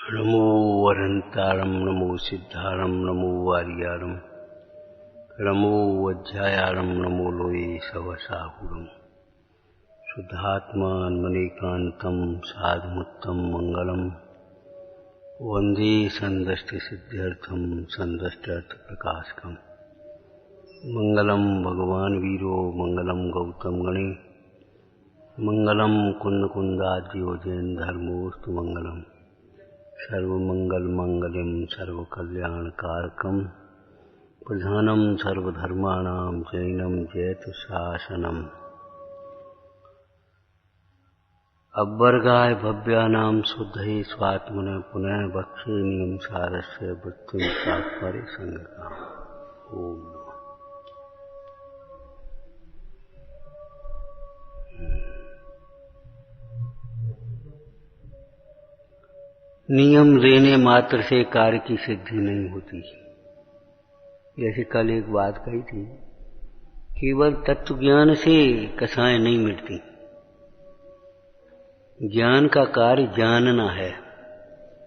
नमो अनंतारं नमो सिद्धारं नमो वारियारं नमो अध्यायारं नमो लोये सवसाहुरं शुद्धात्मान्मनेकान्तं साधुमुत्तम मंगलम वंदे संदष्टसिद्ध्यर्थं संदष्टार्थप्रकाशकम् मंगलम भगवान वीरो मंगलम गौतम गणे मंगलम कुंद कुंदाद्यो जैन धर्मोस्तु मंगलम सर्वमंगल मंगलम सर्वकल्याणकारकम प्रधानम सर्वधर्माणां जैनम जयतु शासनम अब्बरगाय भव्यानां शुद्धये स्वात्मने पुनः बक्षे नियम सारस्य वृत्ति तात्पर्य संगता। ओम नियम देने मात्र से कार्य की सिद्धि नहीं होती। जैसे कल एक बात कही थी, केवल तत्व ज्ञान से कसाएं नहीं मिटती। ज्ञान का कार्य जानना है।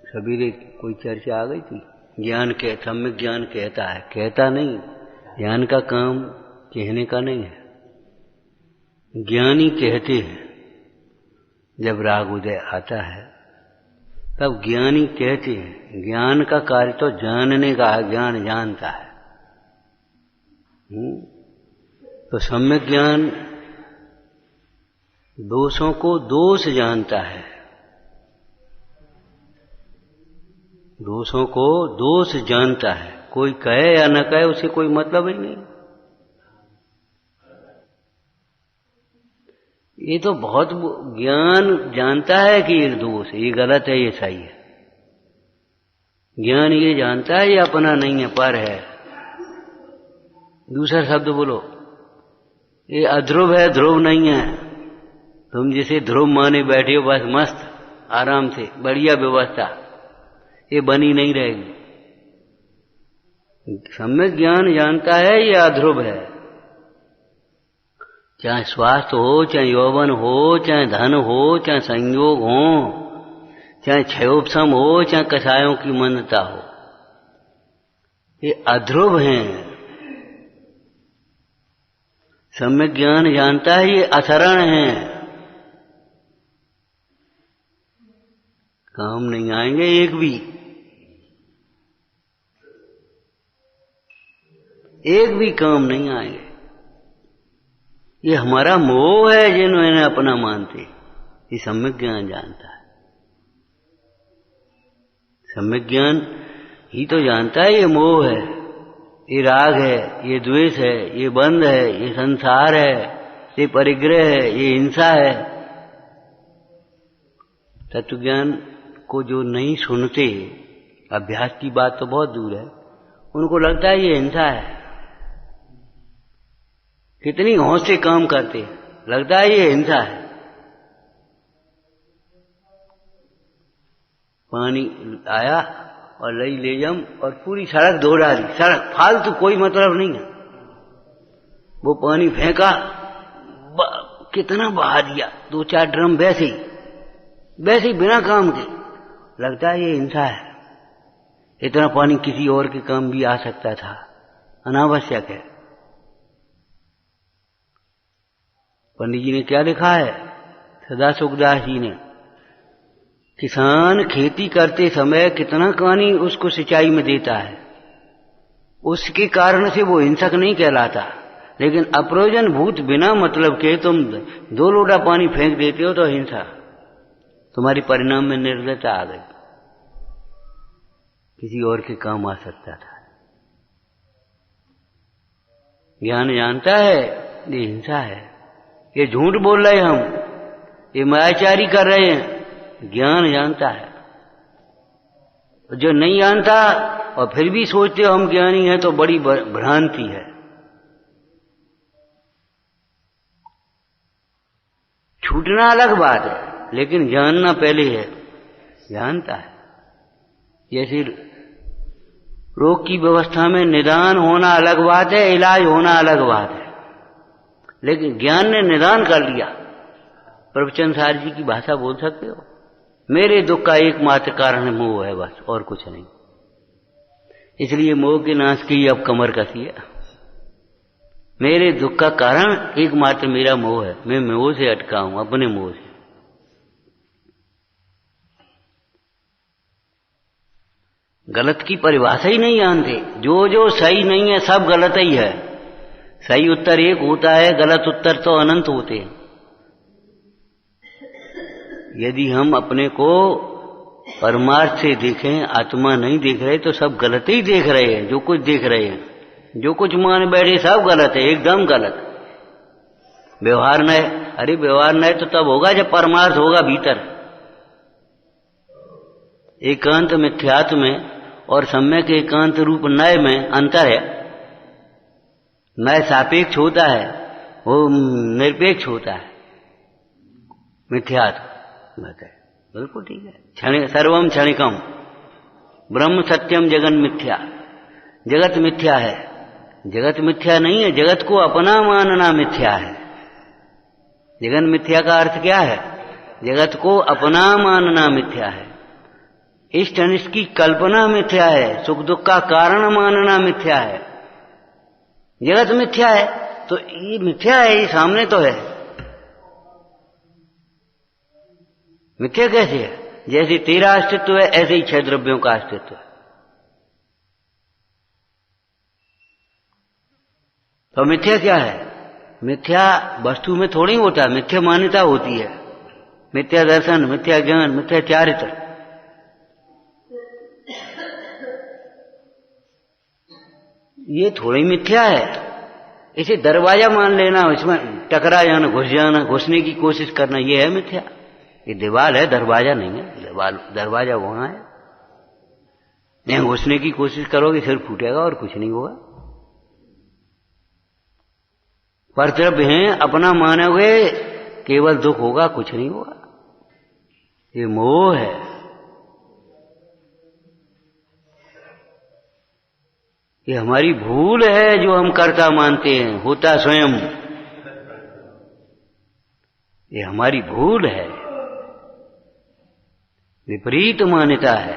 सवेरे कोई चर्चा आ गई थी, ज्ञान के सम्यक ज्ञान कहता है, कहता नहीं। ज्ञान का काम कहने का नहीं है, ज्ञानी कहते हैं। जब राग उदय आता है तब ज्ञानी कहते हैं। ज्ञान का कार्य तो जानने का है, ज्ञान जानता है। तो सम्यक ज्ञान दोषों को दोष जानता है, दोषों को दोष जानता है। कोई कहे या न कहे उसे कोई मतलब ही नहीं। ये तो बहुत ज्ञान जानता है कि ये दोष है, ये गलत है, ये सही है। ज्ञान ये जानता है ये अपना नहीं है, पर है। दूसरा शब्द बोलो, ये अध्रुव है, ध्रुव नहीं है। तुम जिसे ध्रुव माने बैठे हो बस मस्त आराम से, बढ़िया व्यवस्था, ये बनी नहीं रहेगी। सम्यक ज्ञान जानता है ये अध्रुव है। चाहे स्वास्थ्य हो, चाहे यौवन हो, चाहे धन हो, चाहे संयोग हो, चाहे क्षयोपशम हो, चाहे कषायों की मंदता हो, ये अध्रुव हैं। सम्यक ज्ञान जानता है ये अशरण हैं, काम नहीं आएंगे एक भी। एक भी काम नहीं आएंगे। ये हमारा मोह है जिन्होंने अपना मानते। ये सम्यक ज्ञान जानता है। सम्यक ज्ञान ही तो जानता है ये मोह है, ये राग है, ये द्वेष है, ये बंध है, ये संसार है, ये परिग्रह है, ये हिंसा है। तत्व ज्ञान को जो नहीं सुनते, अभ्यास की बात तो बहुत दूर है, उनको लगता है ये हिंसा है। कितनी होश से काम करते, लगता है ये हिंसा है। पानी आया और लई ले जम और पूरी सड़क धो डाली। सड़क फालतू, कोई मतलब नहीं है। वो पानी फेंका, कितना बहा दिया, 2-4 ड्रम वैसे ही बिना काम के। लगता है ये हिंसा है। इतना पानी किसी और के काम भी आ सकता था, अनावश्यक है। पंडित जी ने क्या लिखा है, सदा सुखदास जी ने, किसान खेती करते समय कितना पानी उसको सिंचाई में देता है, उसके कारण से वो हिंसक नहीं कहलाता। लेकिन अप्रयोजन भूत बिना मतलब के तुम 2 लोटा पानी फेंक देते हो तो हिंसा। तुम्हारी परिणाम में निर्दयता आ गई, किसी और के काम आ सकता था। ज्ञान जानता है ये हिंसा है, ये झूठ बोल रहे हम, ये मायाचारी कर रहे हैं। ज्ञान जानता है। जो नहीं जानता और फिर भी सोचते हो हम ज्ञानी हैं, तो बड़ी भ्रांति है। छूटना अलग बात है, लेकिन जानना पहले है। जानता है। जैसे रोग की व्यवस्था में निदान होना अलग बात है, इलाज होना अलग बात है। लेकिन ज्ञान ने निदान कर लिया। प्रवचन सार जी की भाषा बोल सकते हो, मेरे दुख का एकमात्र कारण मोह है, बस और कुछ नहीं। इसलिए मोह के नाश की अब कमर कसी है। मेरे दुख का कारण एकमात्र मेरा मोह है। मैं मोह से अटका हूं, अपने मोह से। गलत की परिभाषा ही नहीं जानते। जो जो सही नहीं है सब गलत ही है। सही उत्तर एक होता है, गलत उत्तर तो अनंत होते हैं। यदि हम अपने को परमार्थ से देखें, आत्मा नहीं देख रहे, तो सब गलत ही देख रहे हैं। जो कुछ देख रहे हैं, जो कुछ मान बैठे, सब गलत है, एकदम गलत। व्यवहार न है, अरे व्यवहार न है तो तब होगा जब परमार्थ होगा भीतर। एकांत मिथ्यात्व में और सम्यक एकांत रूप नय में अंतर है। नय सापेक्ष होता है, वो निरपेक्ष होता है। मिथ्यात्व बिल्कुल ठीक है। क्षण सर्वम क्षणिकम ब्रह्म सत्यम जगन मिथ्या। जगत मिथ्या है, जगत मिथ्या नहीं है, जगत को अपना मानना मिथ्या है। जगन मिथ्या का अर्थ क्या है? जगत को अपना मानना मिथ्या है। इष्ट अनिष्ट की कल्पना मिथ्या है, सुख दुख का कारण मानना मिथ्या है। जगत मिथ्या है तो ये मिथ्या है, ये सामने तो है। मिथ्या कैसे है? जैसे तेरा अस्तित्व है ऐसे ही छह द्रव्यों का अस्तित्व है। तो मिथ्या क्या है? मिथ्या वस्तु में थोड़ी होता है, मिथ्या मान्यता होती है। मिथ्या दर्शन, मिथ्या ज्ञान, मिथ्या चारित्र। ये थोड़ी मिथ्या है। इसे दरवाजा मान लेना, इसमें टकरा जाना, घुस जाना, घुसने की कोशिश करना, ये है मिथ्या। ये दीवार है, दरवाजा नहीं है। दरवाजा वहां है। यहां घुसने की कोशिश करोगे सिर फूटेगा और कुछ नहीं होगा। परद्रव्य हैं, अपना मानोगे केवल दुख होगा, कुछ नहीं होगा। ये मोह है। ये हमारी भूल है जो हम कर्ता मानते हैं, होता स्वयं। ये हमारी भूल है, विपरीत मान्यता है।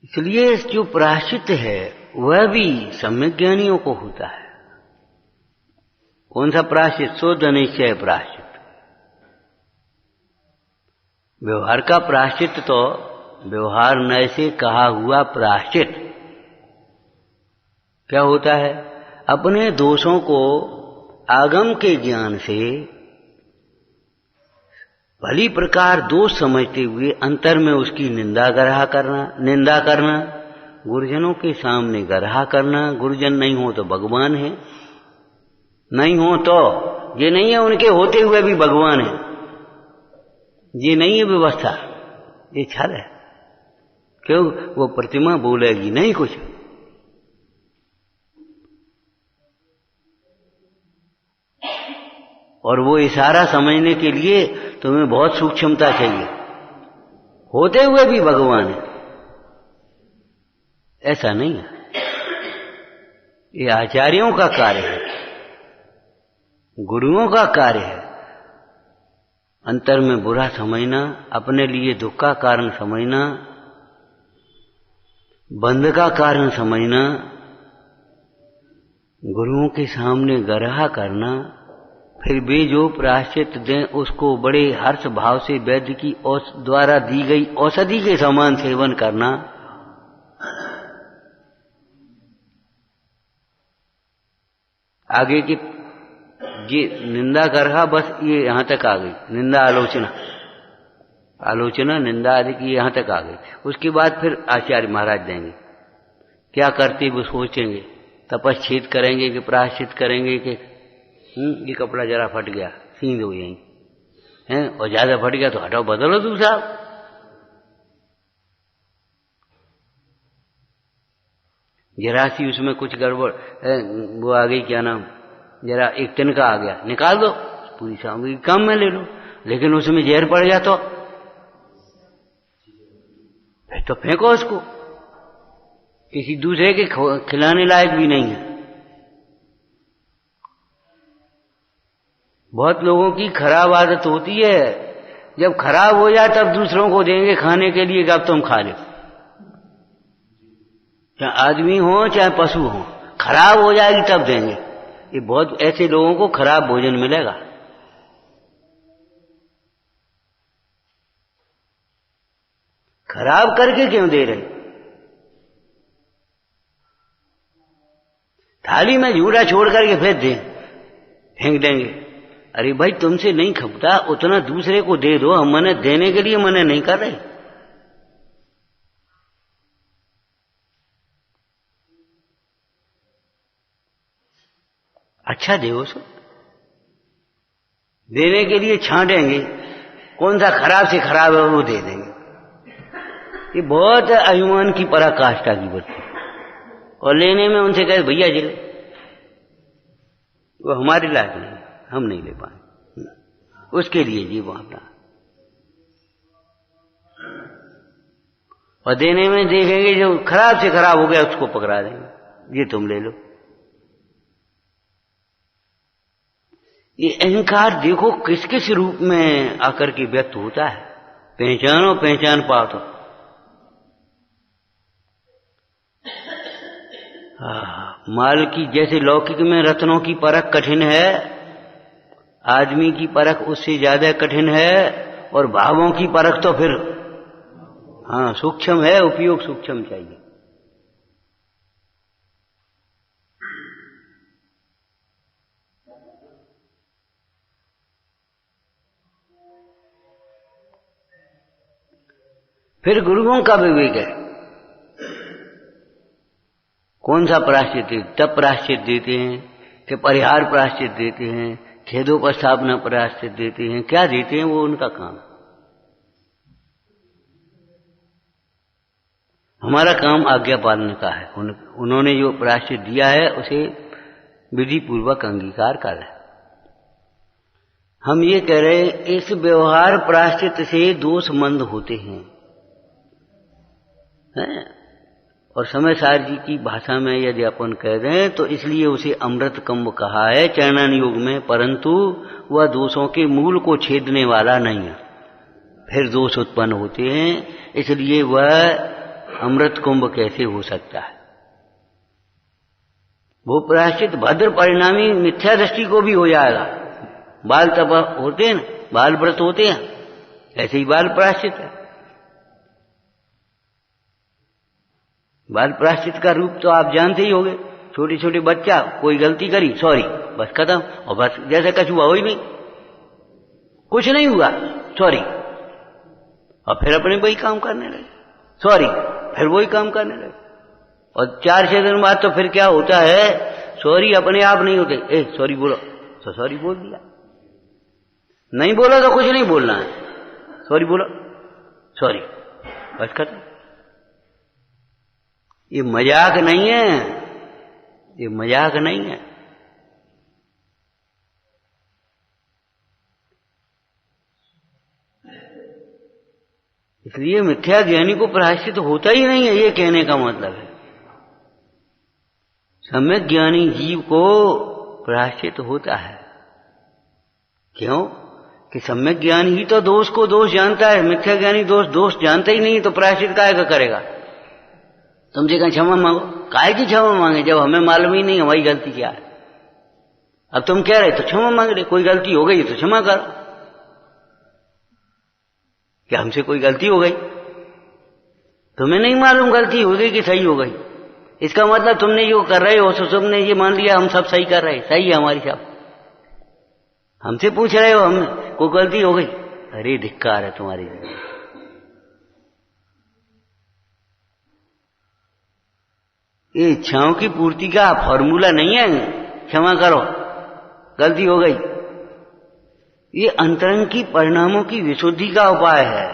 इसलिए जो प्रायश्चित है वह भी सम्यक ज्ञानियों को होता है। कौन सा प्रायश्चित? शुद्ध निश्चय प्रायश्चित। व्यवहार का प्रायश्चित तो व्यवहार नय से कहा हुआ प्रायश्चित क्या होता है? अपने दोषों को आगम के ज्ञान से भली प्रकार दोष समझते हुए अंतर में उसकी निंदा करना, गुरुजनों के सामने गरहा करना। गुरुजन नहीं हो तो भगवान है, नहीं हो तो ये नहीं है उनके होते हुए भी भगवान है। ये नहीं है व्यवस्था, ये छल है। क्यों? वो प्रतिमा बोलेगी नहीं कुछ। और वो इशारा समझने के लिए तुम्हें बहुत सूक्ष्मता चाहिए। होते हुए भी भगवान है, ऐसा नहीं है। ये आचार्यों का कार्य है, गुरुओं का कार्य है। अंतर में बुरा समझना, अपने लिए दुख का कारण समझना, बंध का कारण समझना, गुरुओं के सामने गरहा करना, फिर वे जो प्रायश्चित दें उसको बड़े हर्ष भाव से वैद्य की द्वारा दी गई औषधि के समान सेवन करना। आगे की ये निंदा गरहा बस ये यहां तक आ गई। निंदा आलोचना निंदा आदि की यहां तक आ गई। उसके बाद फिर आचार्य महाराज देंगे क्या करते वो सोचेंगे। तपश्चेद करेंगे कि प्रायश्चित करेंगे कि ये कपड़ा जरा फट गया सी दो यहीं हैं, और ज्यादा फट गया तो हटाओ बदलो दूसरा। जरा सी उसमें कुछ गड़बड़ वो आ गई, क्या नाम, जरा एक तिनका आ गया, निकाल दो, पूरी सामग्री काम में ले लो। लेकिन उसमें जहर पड़ गया तो तो फेंको उसको, किसी दूसरे के खिलाने लायक भी नहीं है। बहुत लोगों की खराब आदत होती है, जब खराब हो जाए तब दूसरों को देंगे खाने के लिए कि अब तुम खा लो। चाहे आदमी हो चाहे पशु हो, खराब हो जाएगी तब देंगे। ये बहुत ऐसे लोगों को खराब भोजन मिलेगा। खराब करके क्यों दे रहे? थाली में झूठा छोड़ करके फेंक देंगे। अरे भाई तुमसे नहीं खपता, उतना दूसरे को दे दो। हम मने देने के लिए मने नहीं कर रहे। अच्छा दे उसको, देने के लिए छांटेंगे, कौन सा खराब से खराब है वो दे देंगे। ये बहुत अभिमान की पराकाष्ठा की बात है। और लेने में उनसे कहे भैया जी ले, वो हमारे लायक नहीं, हम नहीं ले पाए, उसके लिए जी वो अपना। और देने में देखेंगे जो खराब से खराब हो गया उसको पकड़ा देंगे, ये तुम ले लो। ये अहंकार देखो किस किस रूप में आकर के व्यक्त होता है। पहचानो, पहचान पाओ तो। माल की जैसे लौकिक में रत्नों की परख कठिन है, आदमी की परख उससे ज्यादा कठिन है। और भावों की परख तो फिर सूक्ष्म है, उपयोग सूक्ष्म चाहिए। फिर गुरुओं का विवेक है, कौन सा प्रायश्चित, तब प्रायश्चित देते हैं कि परिहार प्रायश्चित देते हैं, खेदोपस्थापना प्रायश्चित देते हैं, क्या देते हैं वो उनका काम। हमारा काम आज्ञा पालन का है। उन्होंने जो प्रायश्चित दिया है उसे विधि पूर्वक अंगीकार कर है। हम ये कह रहे हैं इस व्यवहार प्रायश्चित से दोष मंद होते हैं, और समय सार जी की भाषा में यदि अपन कह दें तो इसलिए उसे अमृत कंब कहा है चरणान योग में, परंतु वह दोषों के मूल को छेदने वाला नहीं है। फिर दोष उत्पन्न होते हैं, इसलिए वह अमृत कुंभ कैसे हो सकता है। वो प्रायश्चित भद्र परिणामी मिथ्या दृष्टि को भी हो जाएगा। बाल तप होते हैं ना, बाल व्रत होते हैं, ऐसे ही बाल प्रायश्चित है। बाल प्रायश्चित का रूप तो आप जानते ही होंगे। छोटे छोटे बच्चा कोई गलती करी, सॉरी, बस खत्म। और बस जैसे कछुआ हो ही नहीं, कुछ नहीं हुआ, सॉरी, और फिर अपने वही काम करने लगे, सॉरी, फिर वही काम करने लगे। और 4-6 दिन बाद तो फिर क्या होता है, सॉरी अपने आप नहीं होते। सॉरी बोलो तो सॉरी बोल दिया, नहीं बोला तो कुछ नहीं बोलना है, सॉरी बोलो, सॉरी, बस खत्म। ये मजाक नहीं है, ये मजाक नहीं है। इसलिए मिथ्या ज्ञानी को प्रायश्चित होता ही नहीं है, ये कहने का मतलब है। सम्यक ज्ञानी जीव को प्रायश्चित होता है। क्यों? कि सम्यक ज्ञानी ही तो दोष को दोष जानता है। मिथ्या ज्ञानी दोष जानता ही नहीं, तो प्रायश्चित काहे का करेगा। तुमसे कहीं क्षमा मांगो, काहे की क्षमा मांगे जब हमें मालूम ही नहीं हमारी गलती क्या है। अब तुम कह रहे तो क्षमा मांग रहे, कोई गलती हो गई तो क्षमा करो। क्या हमसे कोई गलती हो गई? तुम्हें नहीं मालूम गलती हो गई कि सही हो गई। इसका मतलब तुमने जो कर रहे हो, तुमने ये मान लिया हम सब सही कर रहे हैं, सही है हमारी सब। हमसे पूछ रहे हो हम कोई गलती हो गई, अरे धिक्कार है तुम्हारी। ये इच्छाओं की पूर्ति का फॉर्मूला नहीं है क्षमा करो गलती हो गई। ये अंतरंग की परिणामों की विशुद्धि का उपाय है।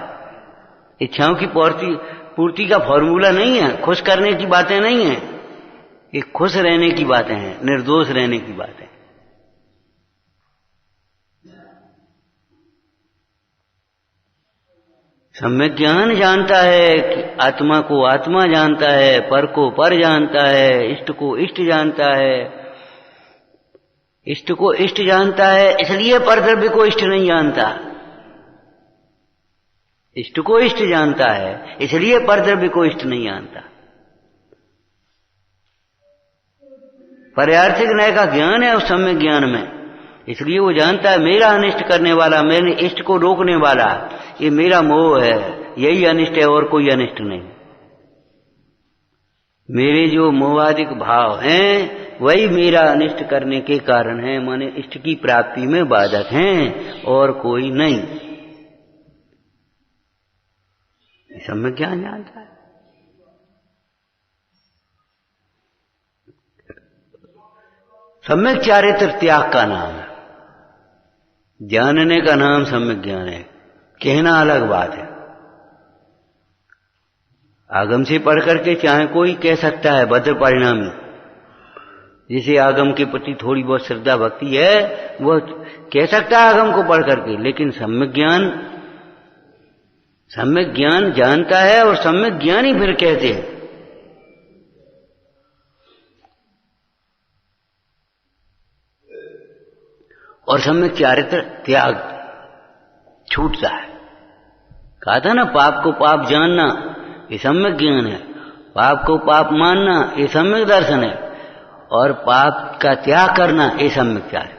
इच्छाओं की पूर्ति का फॉर्मूला नहीं है, खुश करने की बातें नहीं है। ये खुश रहने की बातें हैं, निर्दोष रहने की बातें। सम्यक ज्ञान जानता है कि आत्मा को आत्मा जानता है, पर को पर जानता है, इष्ट को इष्ट जानता है, इष्ट को इष्ट जानता है, इसलिए परद्रव्य को इष्ट नहीं जानता। इष्ट को इष्ट जानता है इसलिए परद्रव्य को इष्ट नहीं जानता। पर्यार्थिक न्याय का ज्ञान है उस सम्यक ज्ञान में, इसलिए वो जानता है मेरा अनिष्ट करने वाला, मेरे इष्ट को रोकने वाला, ये मेरा मोह है, यही अनिष्ट है और कोई अनिष्ट नहीं। मेरे जो मोहादिक भाव हैं वही मेरा अनिष्ट करने के कारण है, माने इष्ट की प्राप्ति में बाधक हैं और कोई नहीं। सम्यक ज्ञान जानता है। सम्यक चारित्र त्याग का नाम है, जानने का नाम सम्यक ज्ञान है, कहना अलग बात है। आगम से पढ़ करके चाहे कोई कह सकता है भद्र परिणामी, जिसे आगम के प्रति थोड़ी बहुत श्रद्धा भक्ति है वो कह सकता है आगम को पढ़ करके, लेकिन सम्यक ज्ञान जानता है और सम्यक ज्ञान ही फिर कहते हैं। और सम्यक चारित्र त्याग छूटता है। कहा था ना, पाप को पाप जानना ये सम्यक ज्ञान है, पाप को पाप मानना ये सम्यक दर्शन है, और पाप का त्याग करना ये सम्यक चारित्र।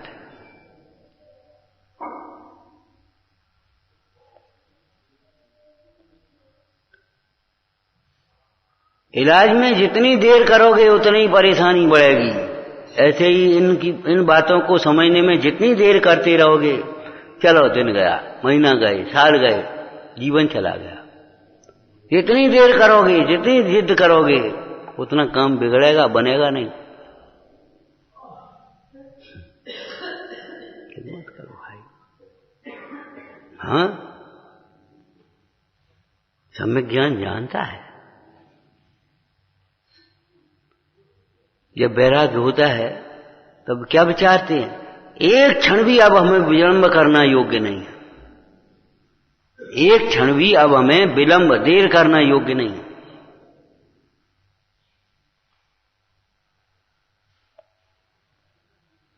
इलाज में जितनी देर करोगे उतनी परेशानी बढ़ेगी। ऐसे ही इन बातों को समझने में जितनी देर करते रहोगे, चलो दिन गया, महीना गए, साल गए, जीवन चला गया। जितनी देर करोगे, जितनी जिद करोगे, उतना काम बिगड़ेगा, बनेगा नहीं। मत करो भाई। हाँ, सम्यक ज्ञान जानता है। जब वैराग्य होता है तब क्या विचारते हैं, एक क्षण भी अब हमें विलंब करना योग्य नहीं है, एक क्षण भी अब हमें विलंब देर करना योग्य नहीं है।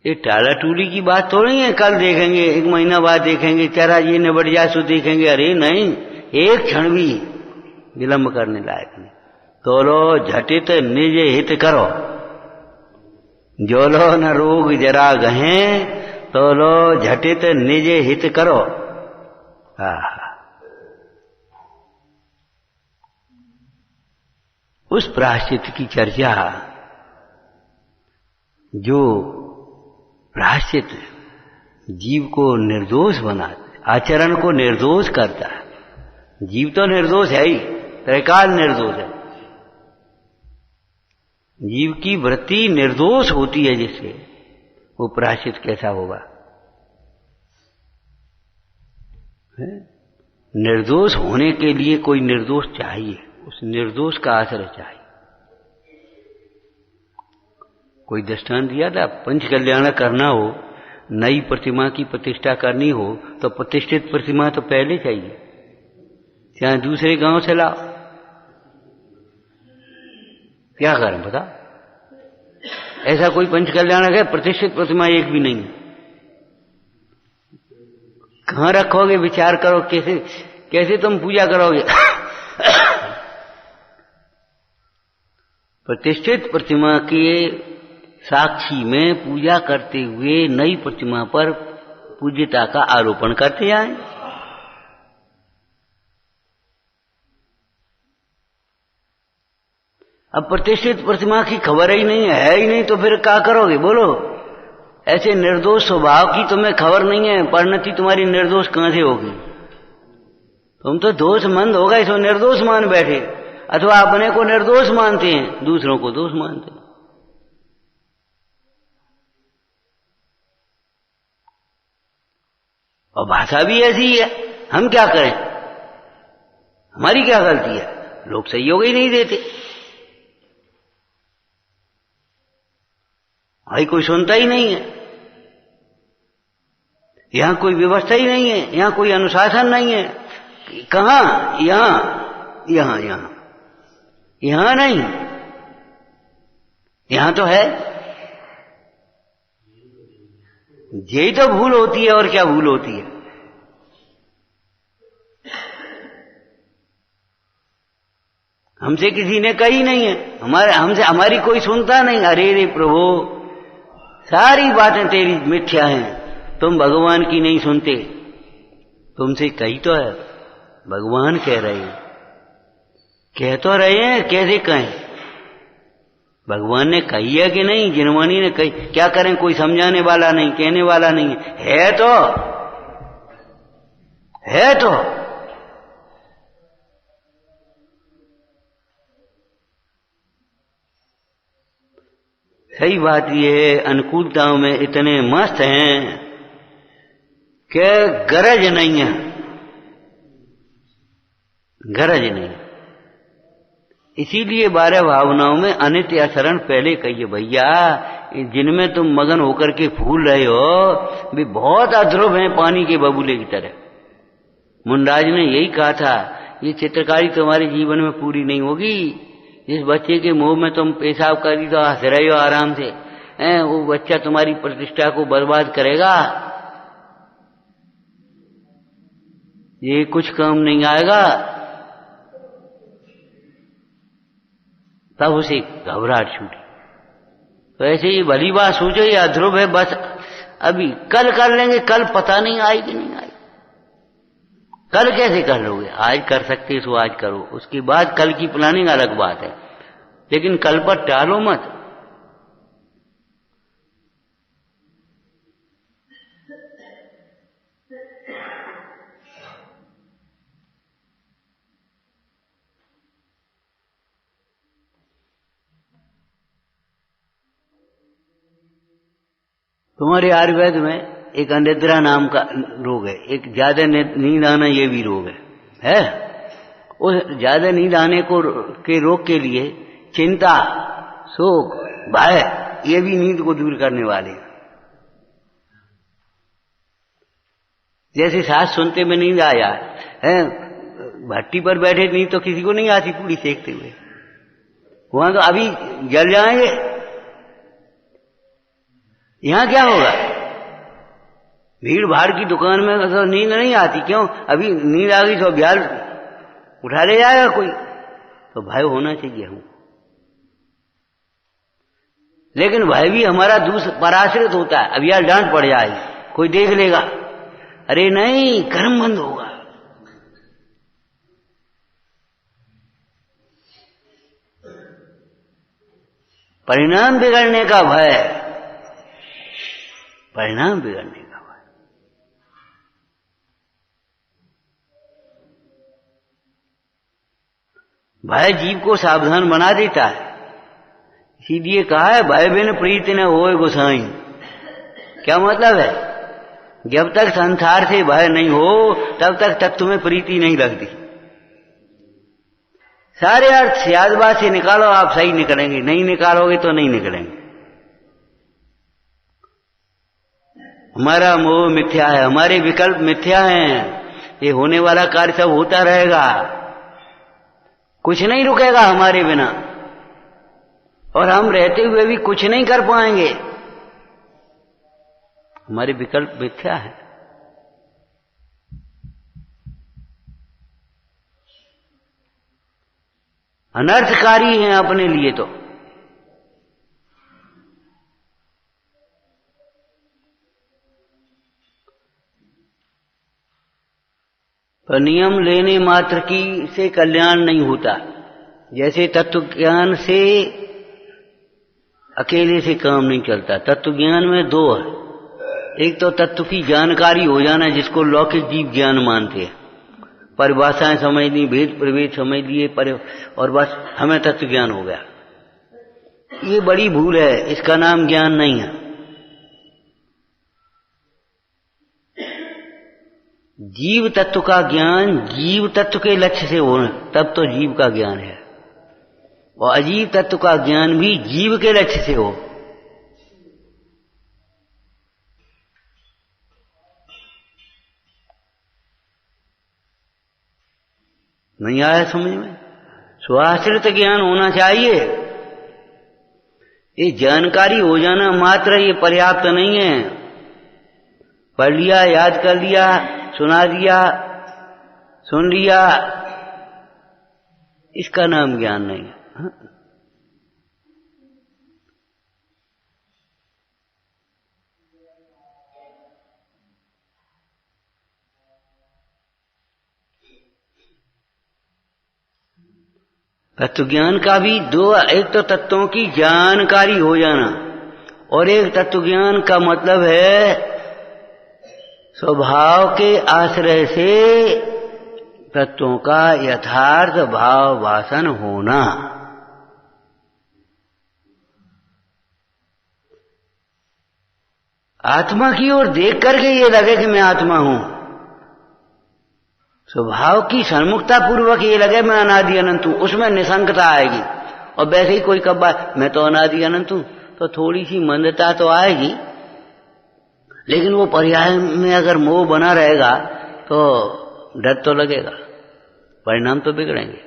ये टाला टूली की बात तो नहीं है, कल देखेंगे, एक महीना बाद देखेंगे, तेरा ये निबट जाए सो देखेंगे। अरे नहीं, एक क्षण भी विलंब करने लायक नहीं। तो लो झटित निज हित करो, जो लो न रोग जरा गहें, तो लो झटित निज हित करो। उस प्रायश्चित की चर्चा, जो प्रायश्चित जीव को निर्दोष बनाता, आचरण को निर्दोष करता है। जीव तो निर्दोष है ही, त्रैकाल निर्दोष है। जीव की वृत्ति निर्दोष होती है, जिससे वो प्रायश्चित कैसा होगा। निर्दोष होने के लिए कोई निर्दोष चाहिए, उस निर्दोष का आश्रय चाहिए। कोई दृष्टांत दिया था, पंच कल्याण करना हो, नई प्रतिमा की प्रतिष्ठा करनी हो, तो प्रतिष्ठित प्रतिमा तो पहले चाहिए, चाहे दूसरे गांव से लाओ। क्या करें बता? ऐसा कोई पंच कल्याणक है, प्रतिष्ठित प्रतिमा एक भी नहीं। कहां रखोगे? विचार करो, कैसे तुम पूजा करोगे? प्रतिष्ठित प्रतिमा के साक्षी में पूजा करते हुए नई प्रतिमा पर पूज्यता का आरोपण करते जाएं। अब प्रतिष्ठित प्रतिमा की खबर ही नहीं है ही नहीं, तो फिर क्या करोगे बोलो? ऐसे निर्दोष स्वभाव की तुम्हें खबर नहीं है, परिणति तुम्हारी निर्दोष कहां से होगी? तुम तो दोषमंद हो गए, सो निर्दोष मान बैठे, अथवा अपने को निर्दोष मानते हैं, दूसरों को दोष मानते हैं। और भाषा भी ऐसी ही है, हम क्या करें? हमारी क्या गलती है? लोग सहयोग ही नहीं देते। भाई कोई सुनता ही नहीं है, यहां कोई व्यवस्था ही नहीं है, यहां कोई अनुशासन नहीं है कहां? यहां, यहां, यहां, यहां नहीं, यहां तो है। यही तो भूल होती है, और क्या भूल होती है? हमसे किसी ने कही नहीं है, हमसे हमारी कोई सुनता नहीं। अरे रे प्रभु, सारी बातें तेरी मिथ्या हैं, तुम भगवान की नहीं सुनते। तुमसे कही तो है, भगवान कह रहे हैं, कह तो रहे हैं, कैसे कहें? भगवान ने कही है कि नहीं? जिनवाणी ने कही। क्या करें, कोई समझाने वाला नहीं, कहने वाला नहीं है तो है तो सही बात ये है, अनुकूलताओं में इतने मस्त हैं कि गरज नहीं है, गरज नहीं। इसीलिए 12 भावनाओं में अनित्य आचरण पहले कहिए। भैया, जिनमें तुम मगन होकर के फूल रहे हो वे बहुत अध्रुव हैं, पानी के बबूले की तरह। मुंडाज ने यही कहा था, ये चित्रकारी तुम्हारे जीवन में पूरी नहीं होगी। जिस बच्चे के मुंह में तुम पेशाब करी तो हंस रहे हो आराम से, वो बच्चा तुम्हारी प्रतिष्ठा को बर्बाद करेगा। ये कुछ काम नहीं आएगा। तब उसे घबराहट छूटी। तो ऐसे ही भली बात सोचो, ये अध्रुव है, बस अभी कल कर लेंगे, कल पता नहीं आई कि नहीं आई। कल कैसे कर लोगे? आज कर सकते सो आज करो, उसके बाद कल की प्लानिंग अलग बात है, लेकिन कल पर टालो मत। तुम्हारे आयुर्वेद में एक अनिद्रा नाम का रोग है, एक ज्यादा नींद आना, ये भी रोग है? उस ज्यादा नींद आने के रोग के लिए चिंता, शोक, भय, ये भी नींद को दूर करने वाले हैं। जैसे सांस सुनते में नींद आया है, भट्टी पर बैठे नींद तो किसी को नहीं आती पूरी सेकते हुए, वहां तो अभी जल जाएंगे। यहां क्या होगा? भीड़ भाड़ की दुकान में तो नींद नहीं आती, क्यों? अभी नींद आ गई तो ब्याल उठा ले जाएगा कोई, तो भय होना चाहिए हमको। लेकिन भय भी हमारा पराश्रित होता है। अब यार डांट पड़ जाएगी, कोई देख लेगा, अरे नहीं, कर्म बंद होगा। परिणाम बिगड़ने का भय, परिणाम बिगड़ने का भय। भय जीव को सावधान बना देता है। इसीलिए कहा है, भय बिन प्रीति न होए गोसाई। क्या मतलब है? जब तक संसार से भय नहीं हो तब तक तुम्हें प्रीति नहीं लगती। सारे अर्थ सियादबाद से निकालो, आप सही निकलेंगे, नहीं निकालोगे तो नहीं निकलेंगे। हमारा मोह मिथ्या है, हमारे विकल्प मिथ्या हैं। ये होने वाला कार्य सब होता रहेगा, कुछ नहीं रुकेगा हमारे बिना, और हम रहते हुए भी कुछ नहीं कर पाएंगे। हमारे विकल्प मिथ्या है। अनर्थकारी हैं अपने लिए तो नियम लेने मात्र की से कल्याण नहीं होता। जैसे तत्व ज्ञान से अकेले से काम नहीं चलता। तत्व ज्ञान में दो है, एक तो तत्व की जानकारी हो जाना, जिसको लौकिक जीव ज्ञान मानते हैं, परिभाषाएं समझ ली, भेद प्रभेद समझ लिए, और बस हमें तत्व ज्ञान हो गया। ये बड़ी भूल है, इसका नाम ज्ञान नहीं है। जीव तत्व का ज्ञान जीव तत्व के लक्ष्य से हो, तब तो जीव का ज्ञान है, और अजीव तत्व का ज्ञान भी जीव के लक्ष्य से हो। नहीं आया समझ में? स्वाश्रित ज्ञान होना चाहिए। ये जानकारी हो जाना मात्र ये पर्याप्त नहीं है। पढ़ लिया, याद कर लिया, सुना दिया, सुन लिया, इसका नाम ज्ञान नहीं है। तत्व ज्ञान का भी दो, एक तो तत्वों की जानकारी हो जाना और एक तत्व ज्ञान का मतलब है स्वभाव के आश्रय से तत्वों का यथार्थ भाव भाषण होना। आत्मा की ओर देख करके ये लगे कि मैं आत्मा हूं, स्वभाव की सन्मुखता पूर्वक ये लगे मैं अनादि अनंत हूं, उसमें निशंकता आएगी। और वैसे ही कोई कब मैं तो अनादि अनंत हूं तो थोड़ी सी मंदता तो आएगी, लेकिन वो पर्याय में अगर मोह बना रहेगा तो डर तो लगेगा, परिणाम तो बिगड़ेंगे।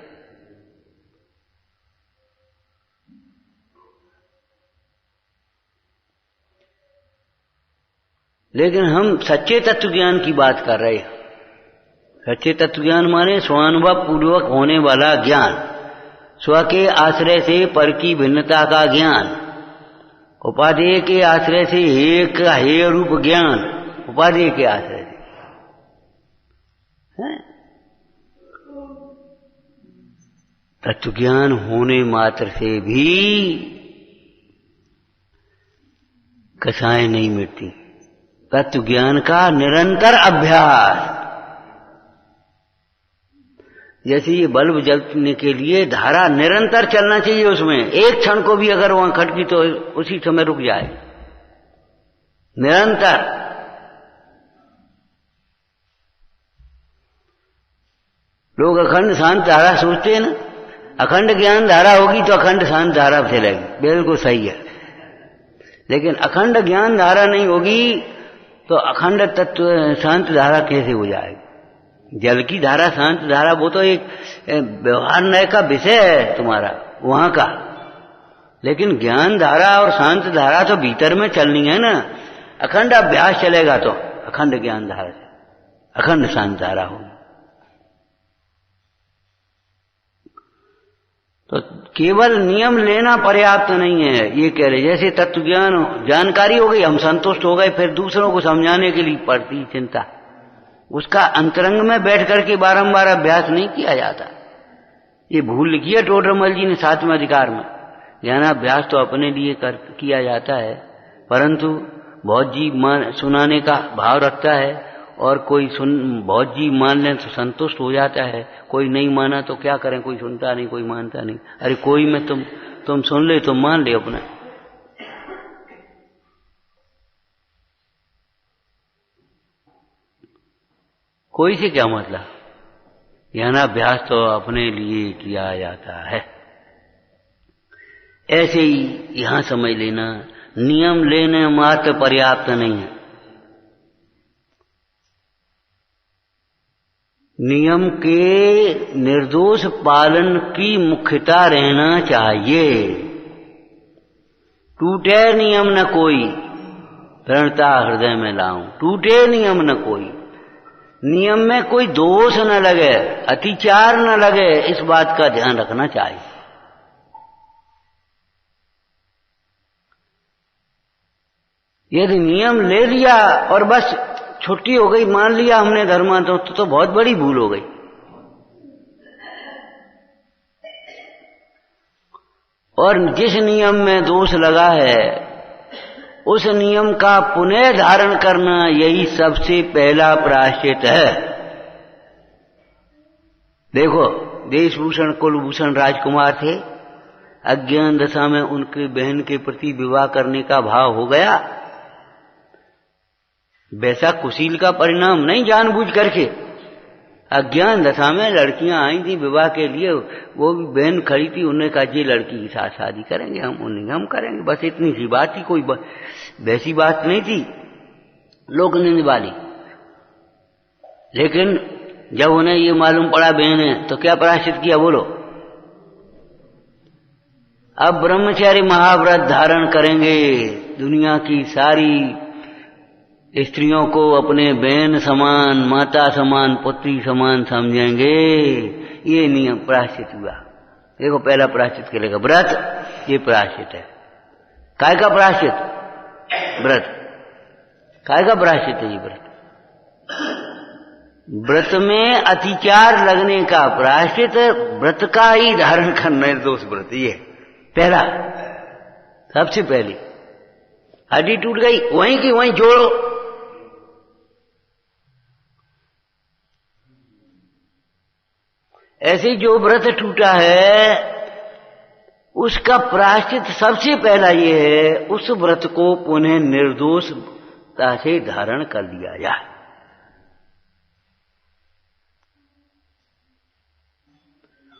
लेकिन हम सच्चे तत्व ज्ञान की बात कर रहे हैं। सच्चे तत्व ज्ञान माने स्वानुभव पूर्वक होने वाला ज्ञान, स्व के आश्रय से पर की भिन्नता का ज्ञान, उपादेय के आश्रय से एक हेय रूप ज्ञान, उपादेय के आश्रय से है? तत्व ज्ञान होने मात्र से भी कसाएं नहीं मिटती। तत्व ज्ञान का निरंतर अभ्यास, जैसे ये बल्ब जलने के लिए धारा निरंतर चलना चाहिए, उसमें एक क्षण को भी अगर वहां खटकी तो उसी समय रुक जाए, निरंतर। लोग अखंड शांत धारा सोचते हैं ना, अखंड ज्ञान धारा होगी तो अखंड शांत धारा चलेगी, बिल्कुल सही है। लेकिन अखंड ज्ञान धारा नहीं होगी तो अखंड तत्व शांत धारा कैसे हो जाएगी? जल की धारा, शांत धारा, वो तो एक व्यवहार नय का विषय है तुम्हारा वहां का, लेकिन ज्ञान धारा और शांत धारा तो भीतर में चलनी है ना। अखंड अभ्यास चलेगा तो अखंड ज्ञान धारा से अखंड शांत धारा होगी। तो केवल नियम लेना पर्याप्त नहीं है, ये कह रहे। जैसे तत्व ज्ञान जानकारी हो गई, हम संतुष्ट हो गए, फिर दूसरों को समझाने के लिए पड़ती चिंता। उसका अंतरंग में बैठ करके बारंबार अभ्यास नहीं किया जाता। ये भूल लिखी है टोडरमल जी ने 7वें अधिकार में। ज्ञानाभ्यास तो अपने लिए किया जाता है, परंतु बहुत जी सुनाने का भाव रखता है, और कोई बहुत जी मान लें तो संतुष्ट हो जाता है, कोई नहीं माना तो क्या करें, कोई सुनता नहीं, कोई मानता नहीं। अरे कोई में तुम सुन ले, तुम मान ले अपना। कोई से क्या मतलब? ज्ञानाभ्यास तो अपने लिए किया जाता है। ऐसे ही यहां समझ लेना, नियम लेने मात्र पर्याप्त नहीं है। नियम के निर्दोष पालन की मुख्यता रहना चाहिए। टूटे नियम न कोई, दृढ़ता हृदय में लाऊं। टूटे नियम न कोई, नियम में कोई दोष न लगे, अतिचार न लगे, इस बात का ध्यान रखना चाहिए। यदि नियम ले लिया और बस छुट्टी हो गई, मान लिया हमने धर्म, तो बहुत बड़ी भूल हो गई। और जिस नियम में दोष लगा है उस नियम का पुनः धारण करना, यही सबसे पहला प्रायश्चित है। देखो, देशभूषण कुलभूषण राजकुमार थे, अज्ञान दशा में उनकी बहन के प्रति विवाह करने का भाव हो गया। वैसा कुशील का परिणाम नहीं, जानबूझ करके। अज्ञान दशा में लड़कियां आई थी विवाह के लिए, वो भी बहन खड़ी थी, उन्होंने कहा जी लड़की के साथ शादी करेंगे हम करेंगे, बस इतनी सी बात थी, कोई वैसी बात नहीं थी लोक निंद वाली। लेकिन जब उन्हें ये मालूम पड़ा बहन है तो क्या प्रायश्चित किया बोलो? अब ब्रह्मचारी महाव्रत धारण करेंगे, दुनिया की सारी स्त्रियों को अपने बहन समान, माता समान, पुत्री समान समझेंगे। ये नियम प्रायश्चित हुआ। देखो पहला प्रायश्चित करेगा व्रत, ये प्रायश्चित है। काय का प्रायश्चित? व्रत। काय का प्रायश्चित है ये व्रत? व्रत में अतिचार लगने का प्रायश्चित, व्रत का ही धारण करना है दोष व्रत। ये पहला, सबसे पहले हड्डी टूट गई वहीं की वहीं जोड़ो। ऐसे जो व्रत टूटा है उसका प्रायश्चित सबसे पहला ये है, उस व्रत को पुनः निर्दोषता से धारण कर दिया जाए।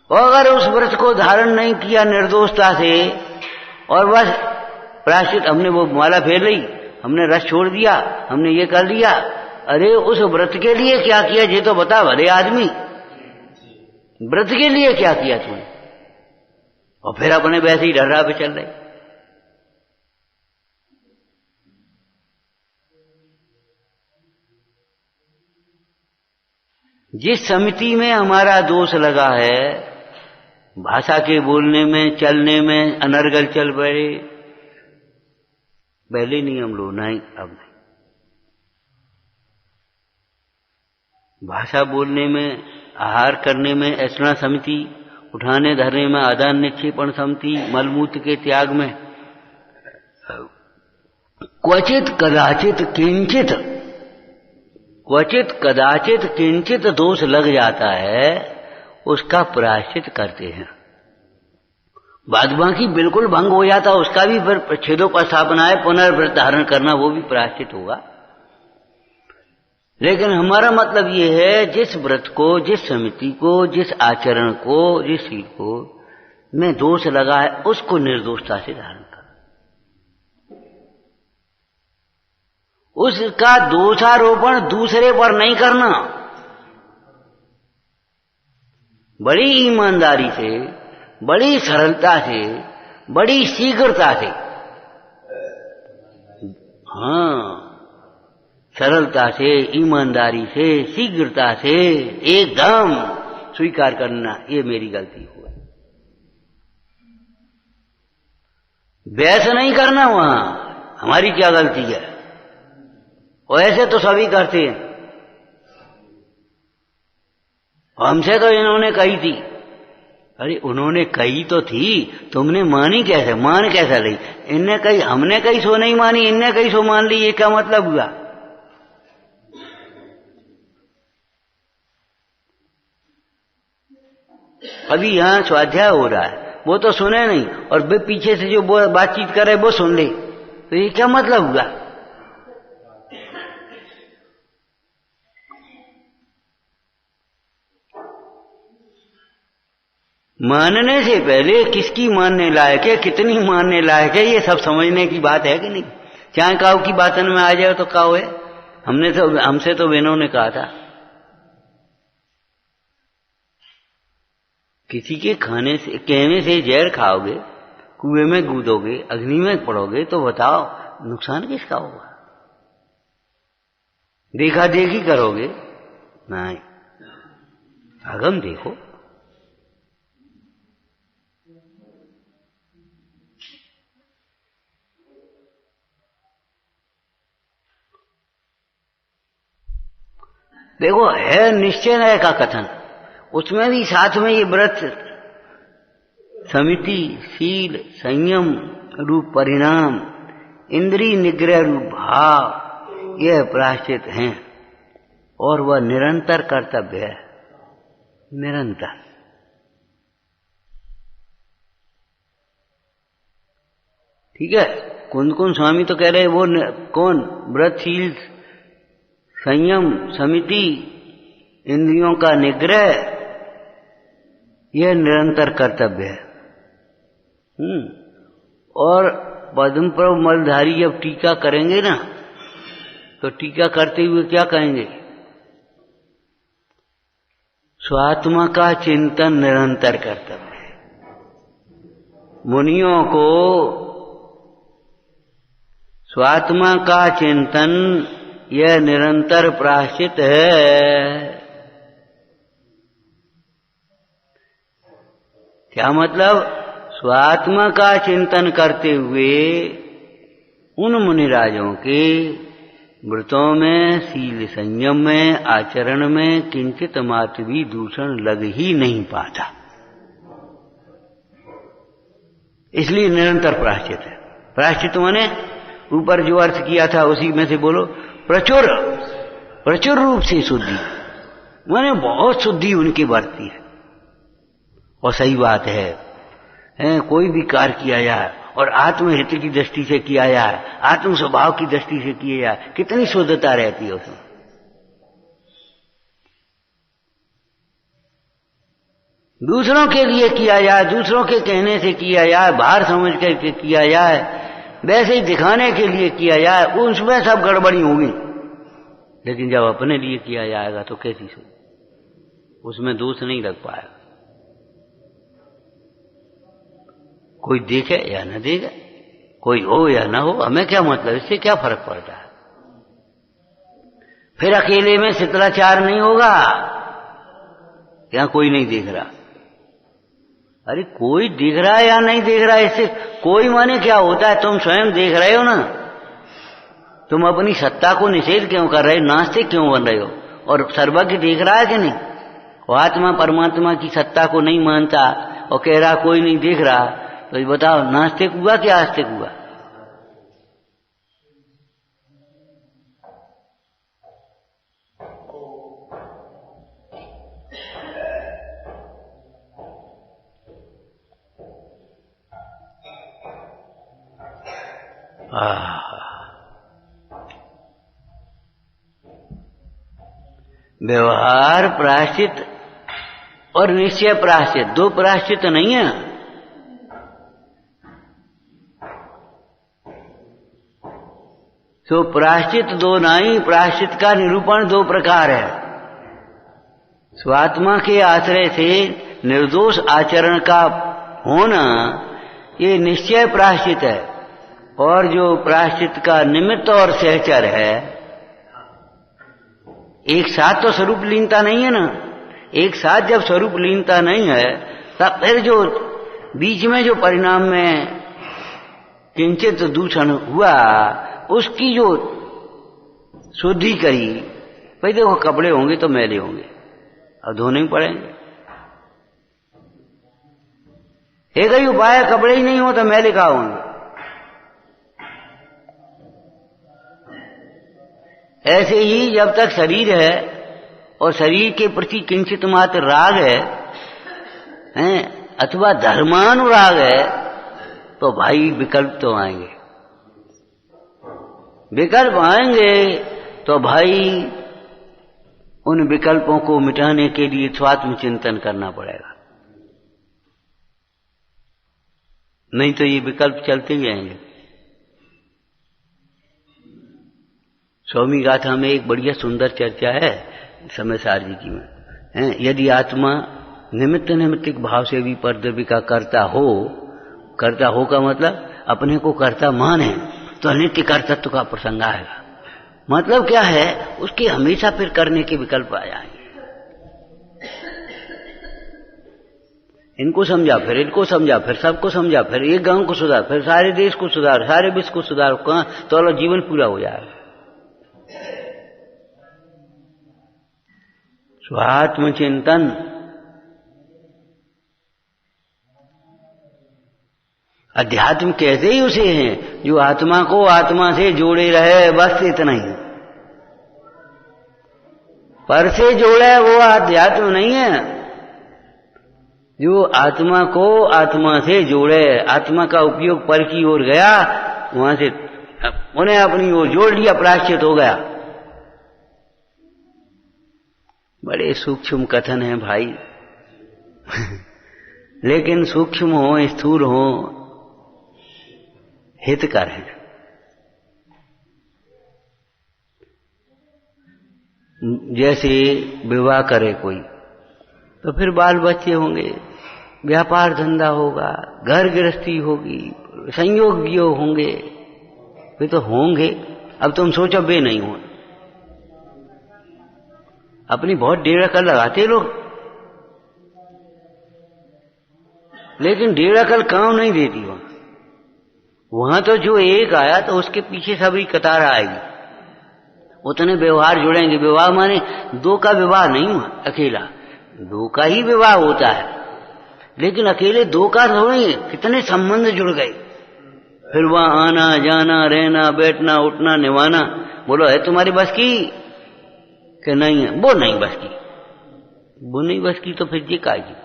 और अगर उस व्रत को धारण नहीं किया निर्दोषता से, और बस प्रायश्चित हमने वो माला फेर ली, हमने रस छोड़ दिया, हमने ये कर लिया, अरे उस व्रत के लिए क्या किया ये तो बता भले आदमी, व्रत के लिए क्या किया तूने? और फिर अपने वैसे ही ढर्रा पे चल रहे। जिस समिति में हमारा दोष लगा है, भाषा के बोलने में, चलने में अनर्गल चल पड़े, पहले नियम लो, नहीं अब नहीं। भाषा बोलने में, आहार करने में ऐसा समिति, उठाने धरने में आदान निक्षेपण समिति, मलमूत्र के त्याग में क्वचित कदाचित किंचित, क्वचित कदाचित किंचित दोष लग जाता है, उसका प्रायश्चित करते हैं। बाद बाकी बिल्कुल भंग हो जाता, उसका भी फिर छेदोपस्थापना है, पुनर्व्रत धारण करना, वो भी प्रायश्चित होगा। लेकिन हमारा मतलब ये है, जिस व्रत को, जिस समिति को, जिस आचरण को, जिस चीज को में दोष लगा है, उसको निर्दोषता से धारण कर, उसका दोषारोपण दूसरे पर नहीं करना। बड़ी ईमानदारी से, बड़ी सरलता से, बड़ी शीघ्रता से, हाँ, सरलता से, ईमानदारी से, शीघ्रता से एकदम स्वीकार करना, ये मेरी गलती हुआ। बहस नहीं करना वहां, हमारी क्या गलती है, और ऐसे तो सभी करते हैं। हमसे तो इन्होंने कही थी, अरे उन्होंने कही तो थी, तुमने मानी कैसे, मान कैसा ली? इनने कही, हमने कही सो नहीं मानी, इनने कही सो मान ली, ये क्या मतलब हुआ? अभी यहां स्वाध्याय हो रहा है, वो तो सुने नहीं, और वे पीछे से जो बातचीत कर रहे वो सुन ले, तो ये क्या मतलब हुआ? मानने से पहले किसकी मानने लायक है, कितनी मानने लायक है, ये सब समझने की बात है कि नहीं? चाहे काऊ की बातन में आ जाए तो काऊ है। हमसे तो बहनों ने कहा था, किसी के खाने से, कहने से जहर खाओगे, कुएं में कूदोगे, अग्नि में पड़ोगे, तो बताओ नुकसान किसका होगा? देखा देखी करोगे, नहीं, अगम देखो। देखो, है निश्चय का कथन, उसमें भी साथ में ये व्रत, समिति, शील, संयम रूप परिणाम, इंद्रिय निग्रह रूप भाव, यह प्रायश्चित हैं, और वह निरंतर कर्तव्य है, निरंतर। ठीक है, कुंद स्वामी तो कह रहे वो कौन? व्रत, शील, संयम, समिति, इंद्रियों का निग्रह, यह निरंतर कर्तव्य है। और पद्म प्रभु मलधारी जब टीका करेंगे ना, तो टीका करते हुए क्या कहेंगे? स्वात्मा का चिंतन निरंतर कर्तव्य है। मुनियों को स्वात्मा का चिंतन यह निरंतर प्रायश्चित है। क्या मतलब? स्वात्मा का चिंतन करते हुए उन मुनिराजों के व्रतों में, शील संयम में, आचरण में किंचित मात्र भी दूषण लग ही नहीं पाता, इसलिए निरंतर प्रायश्चित है। प्रायश्चित माने ऊपर जो अर्थ किया था उसी में से बोलो, प्रचुर रूप से शुद्धि, माने बहुत शुद्धि उनकी बढ़ती है। और सही बात है, कोई भी कार्य किया जाए और आत्महित की दृष्टि से किया जाए, आत्म स्वभाव की दृष्टि से किया जाए, कितनी शुद्धता रहती है उसमें। दूसरों के लिए किया जाए, दूसरों के कहने से किया जाए, बाहर समझ करके किया जाए, वैसे ही दिखाने के लिए किया जाए, उसमें सब गड़बड़ी होगी। लेकिन जब अपने लिए किया जाएगा तो कैसी शुद्ध, उसमें दोष नहीं लग पाएगा। कोई देखे या न देखे, कोई हो या ना हो, हमें क्या मतलब, इससे क्या फर्क पड़ता है। फिर अकेले में शिथिलाचार नहीं होगा, यहाँ कोई नहीं देख रहा। अरे कोई देख रहा है या नहीं देख रहा है, इससे कोई माने क्या होता है? तुम स्वयं देख रहे हो ना, तुम अपनी सत्ता को निषेध क्यों कर रहे हो, नास्तिक क्यों बन रहे हो? और सर्वज्ञ देख रहा है कि नहीं? वो आत्मा परमात्मा की सत्ता को नहीं मानता और कह रहा कोई नहीं देख रहा, तो ये बताओ नास्तिक हुआ क्या आस्तिक हुआ? व्यवहार प्रायश्चित और निश्चय प्रायश्चित, दो प्रायश्चित नहीं है। तो प्रायश्चित दो नहीं, प्रायश्चित का निरूपण दो प्रकार है। स्वात्मा के आश्रय से निर्दोष आचरण का होना ये निश्चय प्रायश्चित है, और जो प्रायश्चित का निमित्त और सहचर है, एक साथ तो स्वरूप लीनता नहीं है ना। एक साथ जब स्वरूप लीनता नहीं है, तब फिर जो बीच में जो परिणाम में किंचित दूषण हुआ, उसकी जो शुद्धि करी। भाई देखो, कपड़े होंगे तो मैले होंगे और धोने ही पड़ेंगे। एक ही उपाय है, कपड़े ही नहीं हो तो मैले कहाँ होंगे। ऐसे ही जब तक शरीर है और शरीर के प्रति किंचित मात्र राग है, अथवा धर्मानुराग है, तो भाई विकल्प तो आएंगे। विकल्प आएंगे तो भाई उन विकल्पों को मिटाने के लिए स्वात्म चिंतन करना पड़ेगा, नहीं तो ये विकल्प चलते ही आएंगे। स्वामी गाथा में एक बढ़िया सुंदर चर्चा है समय सार जी की में, यदि आत्मा निमित्त निमित्तिक भाव से भी परद्रव्य का करता हो का मतलब अपने को कर्ता माने, तो अनित्य कर्तृत्व का प्रसंग आएगा। मतलब क्या है, उसके हमेशा फिर करने के विकल्प आ जाएंगे। इनको समझा, फिर इनको समझा, फिर सबको समझा, फिर एक गांव को सुधार, फिर सारे देश को सुधार, सारे विश्व को सुधार, कहां तो जीवन पूरा हो जाएगा। स्वात्म चिंतन अध्यात्म कहते ही उसे हैं जो आत्मा को आत्मा से जोड़े रहे, बस इतना ही। पर से जोड़े वो अध्यात्म नहीं है। जो आत्मा को आत्मा से जोड़े, आत्मा का उपयोग पर की ओर गया, वहां से उन्हें अपनी ओर जोड़ लिया, प्रायश्चित हो गया। बड़े सूक्ष्म कथन है भाई लेकिन सूक्ष्म हो, स्थूल हो, हितकर है। जैसे विवाह करे कोई, तो फिर बाल बच्चे होंगे, व्यापार धंधा होगा, घर गृहस्थी होगी, संयोग वियोग होंगे, वे तो होंगे। अब तुम सोचो वे नहीं हो। अपनी बहुत डेढ़ अकल लगाते लोग, लेकिन डेढ़ अकल काम नहीं देती वहां तो जो एक आया तो उसके पीछे सभी कतार आएगी, उतने व्यवहार जुड़ेंगे। विवाह माने दो का विवाह नहीं हुआ अकेला, दो का ही विवाह होता है, लेकिन अकेले दो का थोड़ी, कितने संबंध जुड़ गए। फिर वहां आना जाना, रहना, बैठना, उठना, निभाना। बोलो है तुम्हारी बस की कि नहीं है? वो नहीं बस की, वो नहीं बस की तो फिर ये काजी।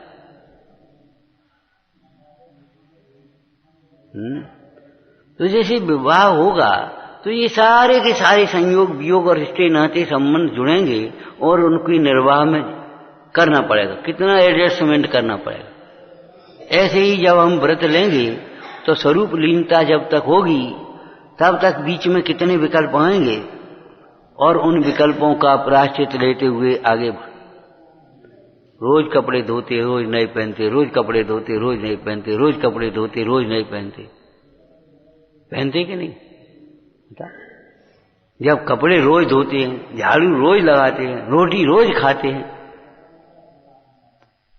तो जैसे विवाह होगा तो ये सारे के सारे संयोग वियोग और रिश्ते नाते संबंध जुड़ेंगे और उनकी निर्वाह में करना पड़ेगा, कितना एडजस्टमेंट करना पड़ेगा। ऐसे ही जब हम व्रत लेंगे तो स्वरूप लीनता जब तक होगी तब तक बीच में कितने विकल्प आएंगे और उन विकल्पों का प्रायश्चित लेते हुए आगे बढ़। रोज कपड़े धोते रोज नए पहनते, रोज कपड़े धोते रोज नए पहनते, रोज कपड़े धोते रोज नए पहनते, पहनते कि नहीं? जब कपड़े रोज धोते हैं, झाड़ू रोज लगाते हैं, रोटी रोज खाते हैं,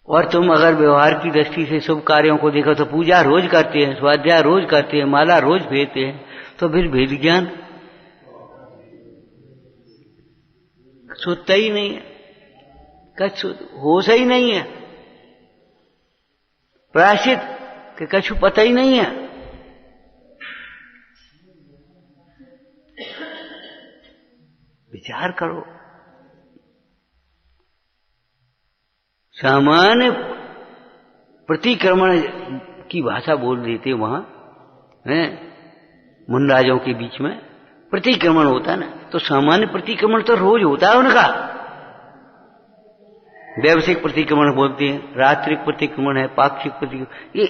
और तुम अगर व्यवहार की दृष्टि से शुभ कार्यों को देखो तो पूजा रोज करते हैं, स्वाध्याय रोज करते हैं, माला रोज फेरते हैं, तो फिर भेद ज्ञान सोचता ही नहीं है, कछु होश ही नहीं है, प्रायश्चित के कछु पता ही नहीं है। विचार करो। सामान्य प्रतिक्रमण की भाषा बोल देते वहां हैं, मुनराजों के बीच में प्रतिक्रमण होता है ना, तो सामान्य प्रतिक्रमण तो रोज होता है उनका। व्यावसायिक प्रतिक्रमण बोलते हैं, रात्रिक प्रतिक्रमण है, पाक्षिक प्रतिक्रमण, ये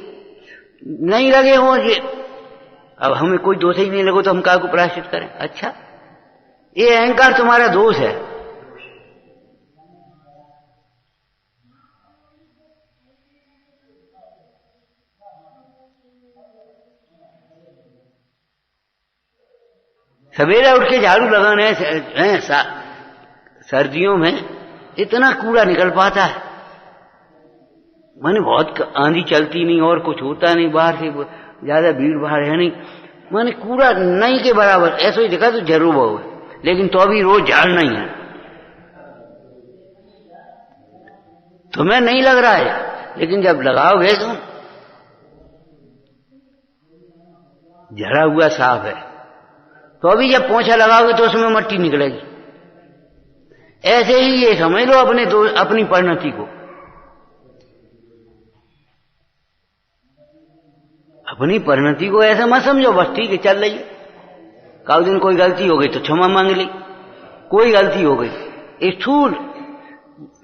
नहीं लगे हो ये। अब हमें कोई दोष ही नहीं लगो तो हम काहे को प्रायश्चित करें? अच्छा, ये अहंकार तुम्हारा दोष है। सवेरे उठ के झाड़ू लगाने हैं, सर्दियों में इतना कूड़ा निकल पाता है, माने बहुत आंधी चलती नहीं और कुछ होता नहीं, बाहर से ज्यादा भीड़ भाड़ है नहीं, माने कूड़ा नहीं के बराबर ऐसा ही दिखा तो जरूर हो, लेकिन तो अभी रोज झाड़ना ही है। तुम्हें नहीं लग रहा है, लेकिन जब लगाओगे तुम, झड़ा हुआ साफ है, तो अभी जब पोंछा लगाओगे तो उसमें मट्टी निकलेगी। ऐसे ही ये समझ लो अपनी परिणति को, अपनी परिणति को ऐसा मत समझो बस ठीक है चल रही है, कल दिन कोई गलती हो गई तो क्षमा मांग ली, कोई गलती हो गई।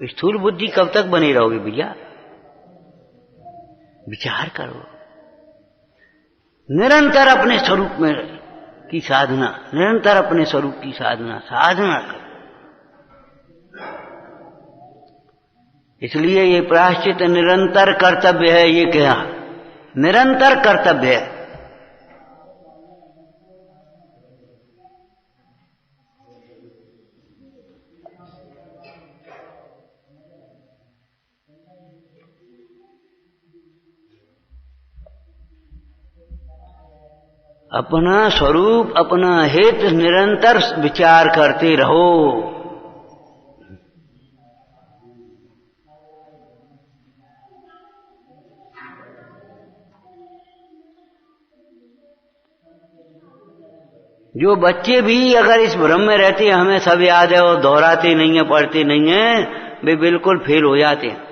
स्थूल बुद्धि कब तक बनी रहोगे भैया? विचार करो, निरंतर अपने स्वरूप में की साधना, निरंतर अपने स्वरूप की साधना करो। इसलिए ये प्रायश्चित निरंतर कर्तव्य है, ये क्या निरंतर कर्तव्य है। अपना स्वरूप, अपना हित निरंतर विचार करते रहो। जो बच्चे भी अगर इस भ्रम में रहते हैं हमें सब याद है और दोहराते नहीं है, पढ़ते नहीं है, वे बिल्कुल फेल हो जाते हैं।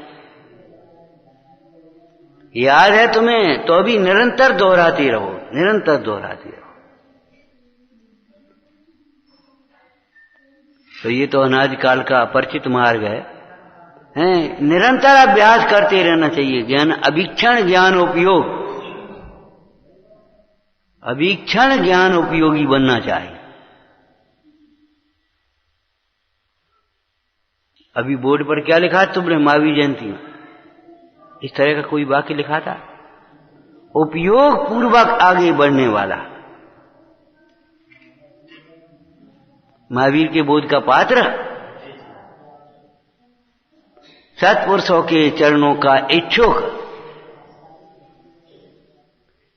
याद है तुम्हें तो अभी निरंतर दोहराते रहो, निरंतर दोहराते रहो। तो ये तो अनादिकाल का अपरिचित मार्ग है, निरंतर अभ्यास करते रहना चाहिए। ज्ञान अभीक्षण ज्ञान उपयोग, अभीक्षण ज्ञान उपयोगी बनना चाहिए। अभी बोर्ड पर क्या लिखा तुमने महावीर जयंती में? इस तरह का कोई वाक्य लिखा था? उपयोग पूर्वक आगे बढ़ने वाला महावीर के बोध का पात्र, सत्पुरुषों के चरणों का इच्छुक,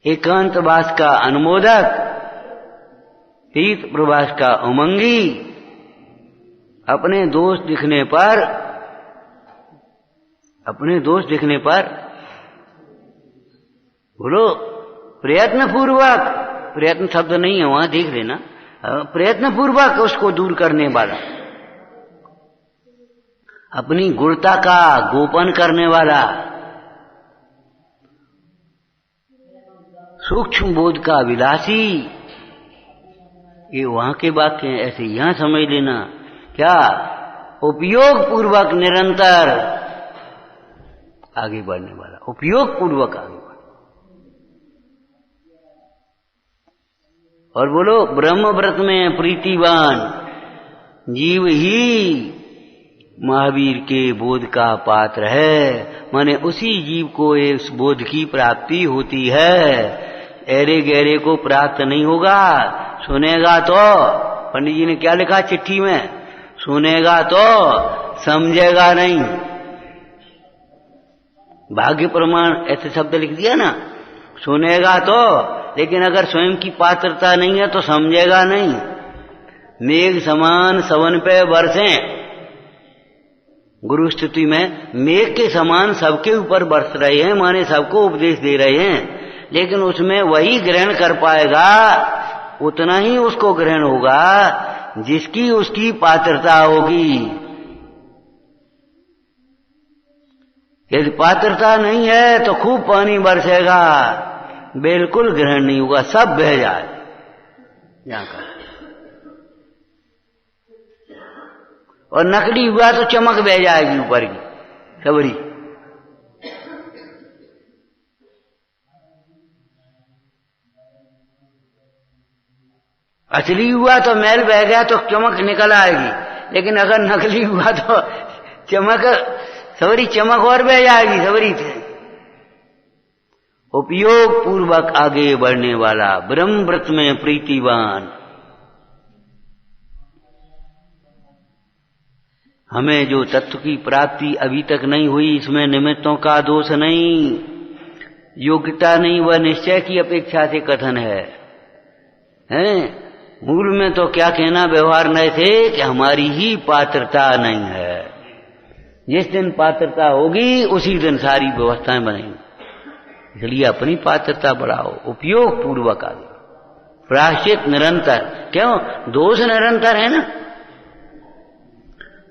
एकांतवास का अनुमोदक, तीर्थ प्रवास का उमंगी, अपने दोष दिखने पर बोलो प्रयत्न पूर्वक, प्रयत्न शब्द नहीं है वहां, देख लेना, प्रयत्न पूर्वक उसको दूर करने वाला, अपनी गुणता का गोपन करने वाला, सूक्ष्म बोध का विलासी। ये वहां के वाक्य हैं, ऐसे यहां समझ लेना। क्या? उपयोग पूर्वक निरंतर आगे बढ़ने वाला, उपयोग पूर्वक आगे बढ़। और बोलो ब्रह्मव्रत में प्रीतिवान जीव ही महावीर के बोध का पात्र है, माने उसी जीव को इस बोध की प्राप्ति होती है, ऐरे गहरे को प्राप्त नहीं होगा। सुनेगा तो, पंडित जी ने क्या लिखा चिट्ठी में, सुनेगा तो समझेगा नहीं। भाग्य प्रमाण ऐसे शब्द लिख दिया ना, सुनेगा तो, लेकिन अगर स्वयं की पात्रता नहीं है तो समझेगा नहीं। मेघ समान सवन पे बरसें, गुरु स्तुति में मेघ के समान सबके ऊपर बरस रहे हैं, माने सबको उपदेश दे रहे हैं, लेकिन उसमें वही ग्रहण कर पाएगा, उतना ही उसको ग्रहण होगा जिसकी उसकी पात्रता होगी। यदि पात्रता नहीं है तो खूब पानी बरसेगा, बिल्कुल ग्रहण नहीं होगा, सब बह जाए यहां का। और नकली हुआ तो चमक बह जाएगी ऊपर की सबरी। असली हुआ तो मैल बह गया तो चमक निकल आएगी, लेकिन अगर नकली हुआ तो चमक सबरी चमक और बह जाएगी सबरी से। उपयोग पूर्वक आगे बढ़ने वाला, ब्रह्मव्रत में प्रीतिवान। हमें जो तत्व की प्राप्ति अभी तक नहीं हुई, इसमें निमित्तों का दोष नहीं, योग्यता नहीं, वह निश्चय की अपेक्षा से कथन है। मूल में तो क्या कहना व्यवहार नहीं थे कि हमारी ही पात्रता नहीं है। जिस दिन पात्रता होगी उसी दिन सारी व्यवस्थाएं बनेंगी। इसलिए अपनी पात्रता बढ़ाओ, उपयोग पूर्वक आगे, प्रायश्चित निरंतर। क्यों? दोष निरंतर है ना।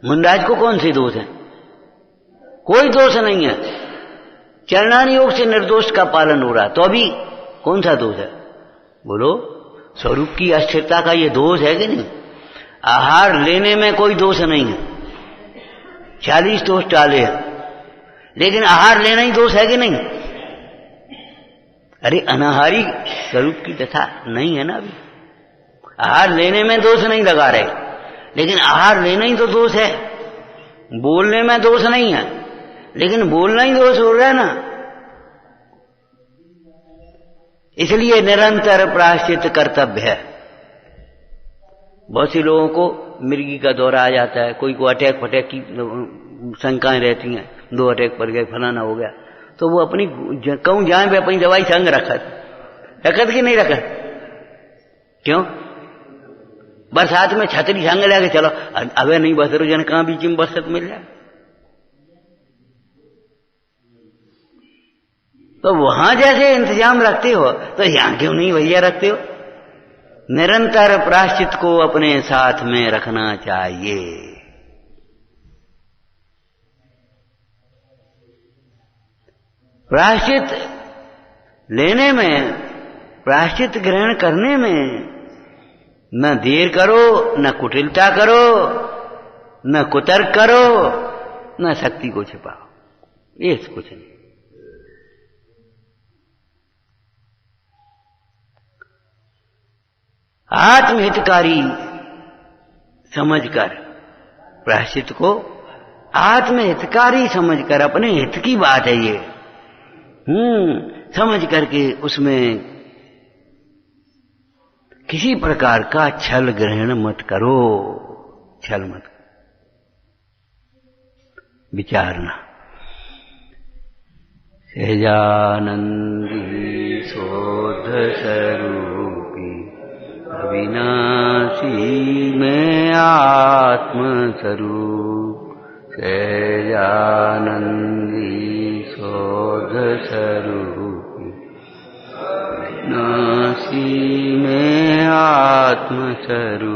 मुंडाज को कौन से दोष है? कोई दोष नहीं है, चरणान योग से निर्दोष का पालन हो रहा, तो अभी कौन सा दोष है? बोलो, स्वरूप की अस्थिरता का ये दोष है कि नहीं? आहार लेने में कोई दोष नहीं है, 40 दोष टाले हैं, लेकिन आहार लेना ही दोष है कि नहीं? अरे अनाहारी स्वरूप की दशा नहीं है ना अभी। आहार लेने में दोष नहीं लगा रहे, लेकिन आहार लेना ही तो दोष है। बोलने में दोष नहीं है, लेकिन बोलना ही दोष हो रहा है ना। इसलिए निरंतर प्रायश्चित कर्तव्य है। बहुत से लोगों को मिर्गी का दौरा आ जाता है, कोई को अटैक फटैक की शंकाएं रहती हैं, 2 अटैक पड़ गए, फलाना हो गया, तो वो अपनी कहूं जाए भी अपनी दवाई संग रखत कि नहीं रखत? क्यों? बरसात में छतरी संग लेके चलो, अबे नहीं बस जन कहां बीच में बरसत मिल जाए, तो वहां जैसे इंतजाम रखते हो तो यहां क्यों नहीं भैया रखते हो? निरंतर प्रायश्चित को अपने साथ में रखना चाहिए। प्रायश्चित लेने में, प्रायश्चित ग्रहण करने में न देर करो, न कुटिलता करो, न कुतर्क करो, न शक्ति को छिपाओ, ये कुछ नहीं। आत्महितकारी समझकर प्रायश्चित को आत्महितकारी समझकर, अपने हित की बात है ये, समझ करके उसमें किसी प्रकार का छल ग्रहण मत करो, छल मत करो, विचारना। सहजानंदी शोध स्वरूपी अविनाशी में आत्मस्वरूप, सहजानंदी शोध स्वरूपी अविनाशी में आत्मस्वरूप।